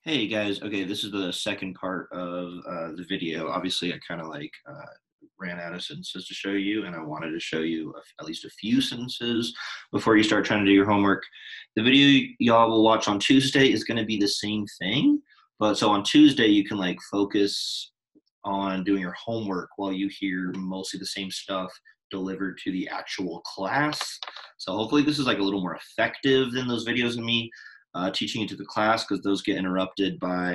Hey guys, okay, this is the second part of the video. Obviously, I kind of ran out of sentences to show you, and I wanted to show you at least a few sentences before you start trying to do your homework. The video y'all will watch on Tuesday is going to be the same thing, but so on Tuesday, you can like focus on doing your homework while you hear mostly the same stuff delivered to the actual class. So hopefully this is like a little more effective than those videos of me teaching it to the class, because those get interrupted by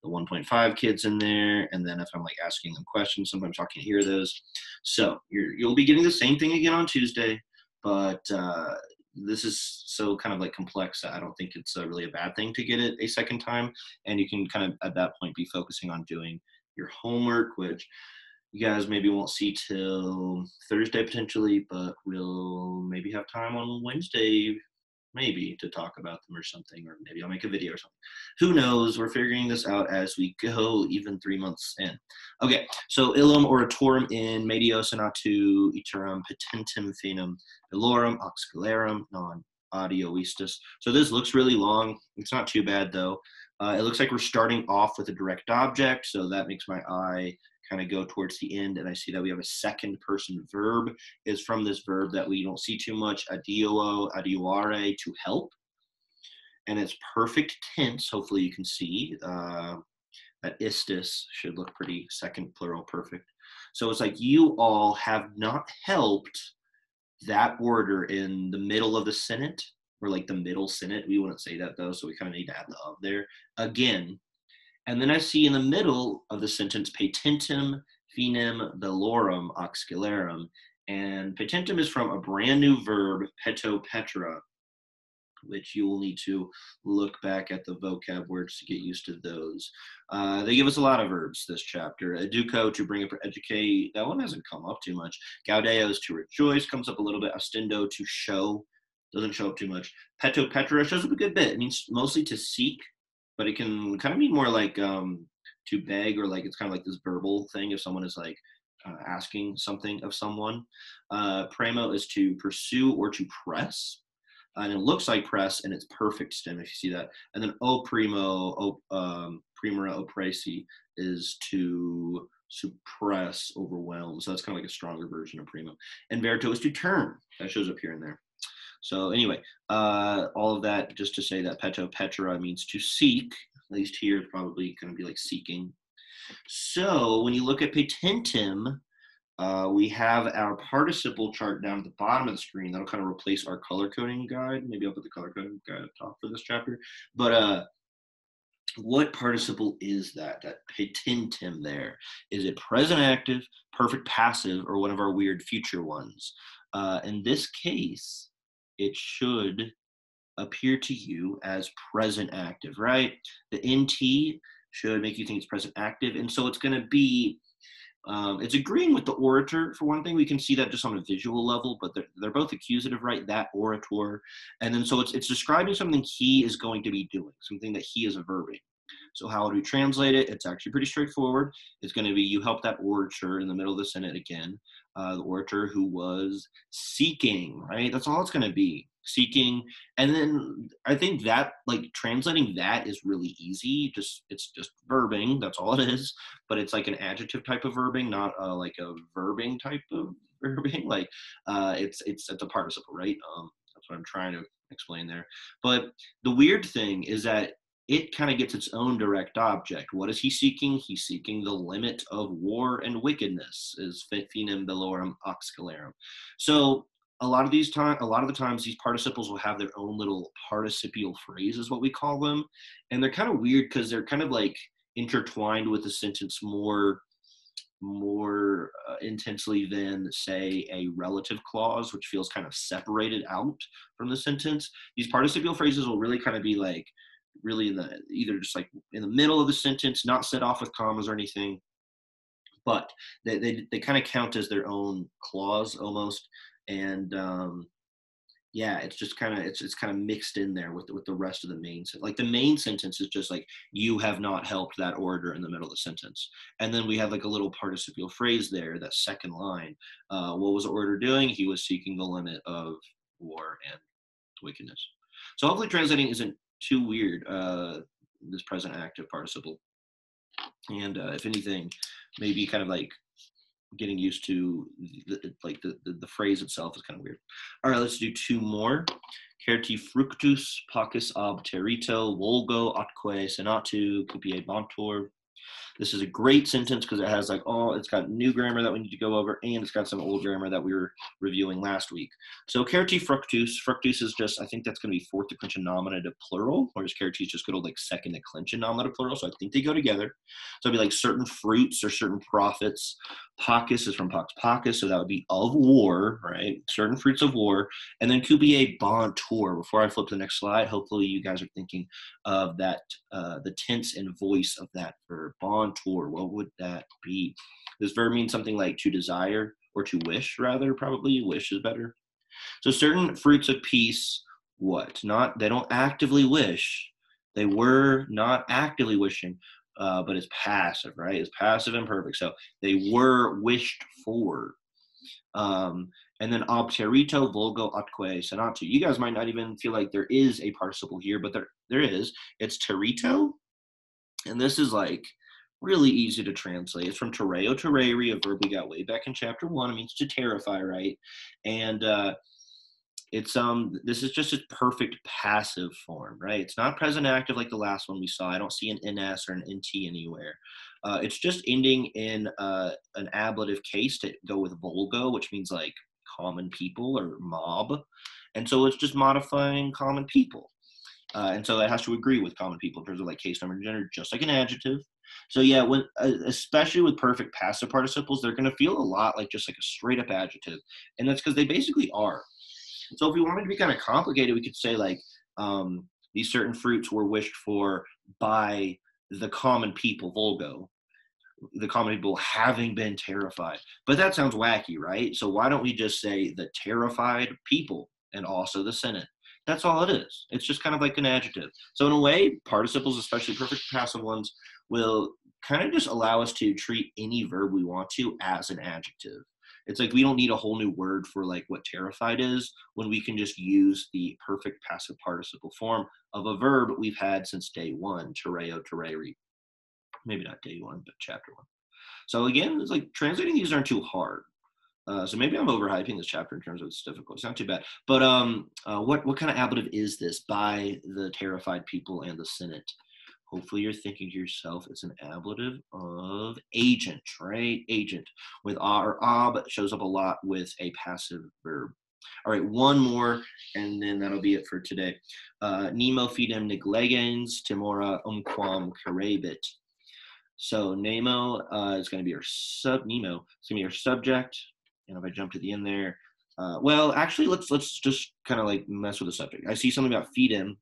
the 1.5 kids in there. And then if I'm like asking them questions, sometimes I can't hear those. So you'll be getting the same thing again on Tuesday, but this is so kind of like complex that I don't think it's really a bad thing to get it a second time. And you can kind of at that point be focusing on doing your homework, which you guys maybe won't see till Thursday potentially, but we'll maybe have time on Wednesday, maybe, to talk about them or something, or maybe I'll make a video or something. Who knows? We're figuring this out as we go, even 3 months in. Okay, so illum oratorum in medio sonatu iterum petentem finem velorum auxiliarum non audioistus. So this looks really long. It's not too bad though. It looks like we're starting off with a direct object, so that makes my eye kind of go towards the end, and I see that we have a second person verb is from this verb that we don't see too much, adiuo, adiuare, to help. And it's perfect tense. Hopefully you can see that istis should look pretty second plural perfect. So it's like you all have not helped that order in the middle of the sentence, or like the middle sentence. We wouldn't say that though, so we kind of need to add the of there again. And then I see in the middle of the sentence, patentem finem velorum auxiliarum. And patentem is from a brand new verb, peto petra, which you will need to look back at the vocab words to get used to those. They give us a lot of verbs this chapter. Educo, to bring up or educate. That one hasn't come up too much. Gaudeo is to rejoice, comes up a little bit. Ostendo, to show, doesn't show up too much. Peto petra shows up a good bit. It means mostly to seek, but it can kind of mean more like to beg, or like it's kind of like this verbal thing if someone is like asking something of someone. Premo is to pursue or to press, and it looks like press, and it's perfect stem if you see that. And then o primo, primera oppresi is to suppress, overwhelm. So that's kind of like a stronger version of primo. And verto is to turn. That shows up here and there. So anyway, all of that just to say that peto petra means to seek. At least here it's probably going to be like seeking. So when you look at patentem, we have our participle chart down at the bottom of the screen. That'll kind of replace our color coding guide. Maybe I'll put the color coding guide up top for this chapter. But what participle is that? That patentem there. Is it present active, perfect passive, or one of our weird future ones? In this case, it should appear to you as present active, right? The NT should make you think it's present active. And so it's going to be, it's agreeing with the orator. For one thing, we can see that just on a visual level, but they're both accusative, right? That orator. And then so it's describing something he is going to be doing, something that he is verbing. So how would we translate it? It's actually pretty straightforward. It's going to be, you help that orator in the middle of the sentence again, the orator who was seeking, right? That's all it's going to be, seeking. And then I think that like translating that is really easy. It's just verbing. That's all it is. But it's like an adjective type of verbing, not like a verbing type of verbing. Like it's a participle, right? That's what I'm trying to explain there. But the weird thing is that it kind of gets its own direct object. What is he seeking? He's seeking the limit of war and wickedness, is finem velorum auxiliarum. So a lot of the times these participles will have their own little participial phrase, is what we call them. And they're kind of weird because they're kind of like intertwined with the sentence more intensely than, say, a relative clause, which feels kind of separated out from the sentence. These participial phrases will really kind of be like really in the, either just like in the middle of the sentence, not set off with commas or anything, but they kind of count as their own clause almost. And yeah, it's just kind of it's kind of mixed in there with the rest of the main sentence. Like the main sentence is just like, you have not helped that orator in the middle of the sentence, and then we have like a little participial phrase there, that second line. What was the orator doing? He was seeking the limit of war and wickedness. So hopefully translating isn't too weird. this present active participle. And if anything, maybe kind of like getting used to the phrase itself is kind of weird. All right, let's do two more. Certi fructus pacis ab terito vulgo atque senatu cupiae bantur. This is a great sentence because it has like it's got new grammar that we need to go over, and it's got some old grammar that we were reviewing last week. So certi fructus, fructus is just, I think that's going to be fourth declension nominative plural, whereas certi is just good old like second declension nominative plural. So I think they go together. So it'd be like certain fruits or certain profits. Pacis is from pax pacus, so that would be of war, right? Certain fruits of war. And then cupiae bantur. Before I flip to the next slide, hopefully you guys are thinking of that, the tense and voice of that verb, bantur. What would that be? This verb means something like to desire or to wish, rather, probably. Wish is better. So certain fruits of peace, what? They don't actively wish. They were not actively wishing, but it's passive, right? It's passive and perfect. So they were wished for. And then obterito vulgo atque senatu. You guys might not even feel like there is a participle here, but there is. It's terito. And this is like really easy to translate. It's from terreo terreri, a verb we got way back in chapter 1. It means to terrify, right? And it's this is just a perfect passive form, right? It's not present active like the last one we saw. I don't see an ns or an nt anywhere. It's just ending in an ablative case to go with vulgo, which means like common people or mob. And so it's just modifying common people. And so it has to agree with common people in terms of like case number and gender, just like an adjective. So yeah, when especially with perfect passive participles, they're going to feel a lot like just like a straight up adjective. And that's because they basically are. So if we wanted to be kind of complicated, we could say like these certain fruits were wished for by the common people, vulgo, the common people having been terrified. But that sounds wacky, right? So why don't we just say the terrified people and also the Senate? That's all it is. It's just kind of like an adjective. So in a way, participles, especially perfect passive ones, will kind of just allow us to treat any verb we want to as an adjective. It's like we don't need a whole new word for like what terrified is when we can just use the perfect passive participle form of a verb we've had since day one, terreo terreri. Maybe not day one, but chapter 1. So again, it's like translating these aren't too hard. So maybe I'm overhyping this chapter in terms of its difficulty. It's not too bad. But what kind of ablative is this by the terrified people and the Senate? Hopefully you're thinking to yourself, it's an ablative of agent, right? Agent with a or ab shows up a lot with a passive verb. All right, one more, and then that'll be it for today. Nemo fidem neglegens timora umquam carebit. So Nemo is going to be your Nemo. It's going to be your subject. And if I jump to the end there, well, actually, let's just kind of like mess with the subject. I see something about fidem.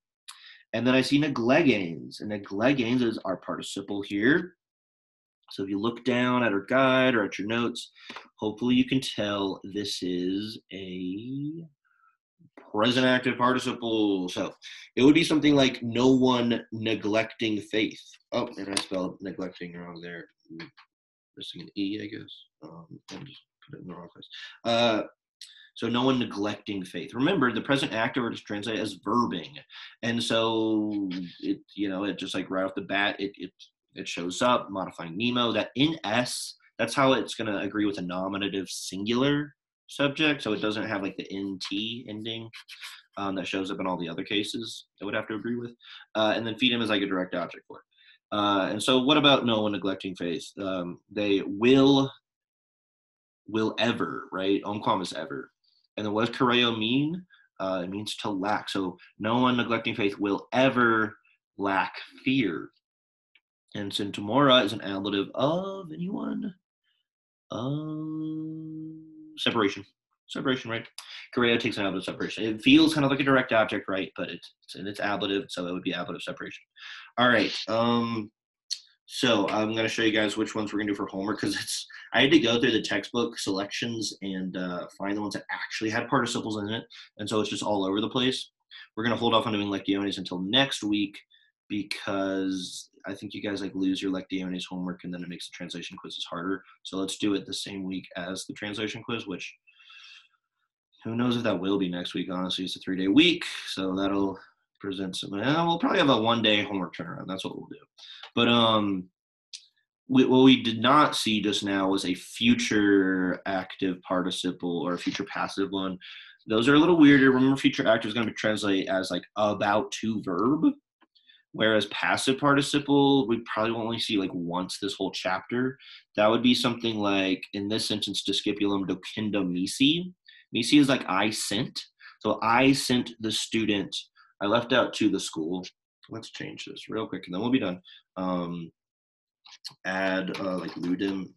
And then I see neglegens, and neglegens is our participle here. So if you look down at our guide or at your notes, hopefully you can tell this is a present active participle. So it would be something like no one neglecting faith. Oh, and I spelled neglecting wrong there. Missing an E, I guess. And just put it in the wrong place. So no one neglecting faith. Remember, the present active is translated as verbing. And so it just like right off the bat, it shows up, modifying Nemo. That in S, that's how it's going to agree with a nominative singular subject. So it doesn't have like the NT ending that shows up in all the other cases it would have to agree with. And then fidem is like a direct object for it. And so what about no one neglecting faith? They will ever, right? Omquam is ever. And then what does kareo mean? It means to lack. So no one neglecting faith will ever lack fear. And centimora is an ablative of anyone? Separation. Separation, right? Kareo takes an ablative separation. It feels kind of like a direct object, right? But it's ablative, so it would be ablative separation. All right. So I'm going to show you guys which ones we're going to do for homework because I had to go through the textbook selections and find the ones that actually had participles in it. And so it's just all over the place. We're going to hold off on doing lectiones until next week because I think you guys like lose your lectiones homework and then it makes the translation quizzes harder. So let's do it the same week as the translation quiz, which who knows if that will be next week. Honestly, it's a 3-day week. So that'll present some. We'll probably have a 1-day homework turnaround. That's what we'll do. But what we did not see just now was a future active participle or a future passive one. Those are a little weirder. Remember, future active is going to translate as like about to verb, whereas passive participle we probably will only see like once this whole chapter. That would be something like in this sentence, discipulum docendo misi. Misi is like I sent. So I sent the student. I left out to the school. Let's change this real quick, and then we'll be done. Add like ludum.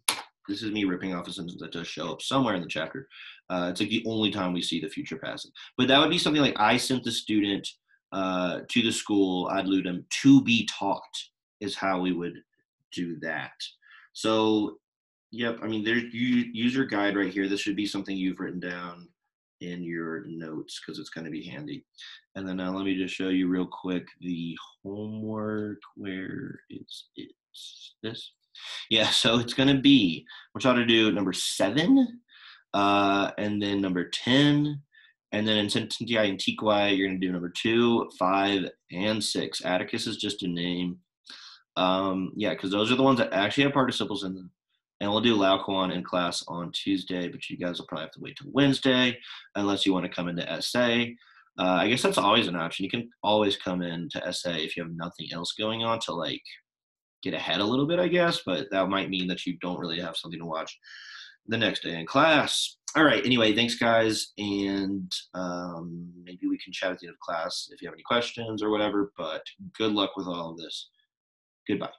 This is me ripping off a sentence that does show up somewhere in the chapter. It's like the only time we see the future passive. But that would be something like I sent the student to the school ad ludum to be taught is how we would do that. So, yep, I mean, there's user guide right here. This should be something you've written down in your notes because it's going to be handy. And then let me just show you real quick the homework. Where is it? This? Yeah, so it's going to be, we're trying to do number 7, and then number 10, and then in Sententia Antiquae, you're going to do number 2, 5, and 6. Atticus is just a name. Yeah, because those are the ones that actually have participles in them. And we'll do Laocoon in class on Tuesday, but you guys will probably have to wait till Wednesday unless you want to come into essay. I guess that's always an option. You can always come into essay if you have nothing else going on to like get ahead a little bit, I guess, but that might mean that you don't really have something to watch the next day in class. All right, anyway, thanks guys, and maybe we can chat at the end of class if you have any questions or whatever, but good luck with all of this. Goodbye.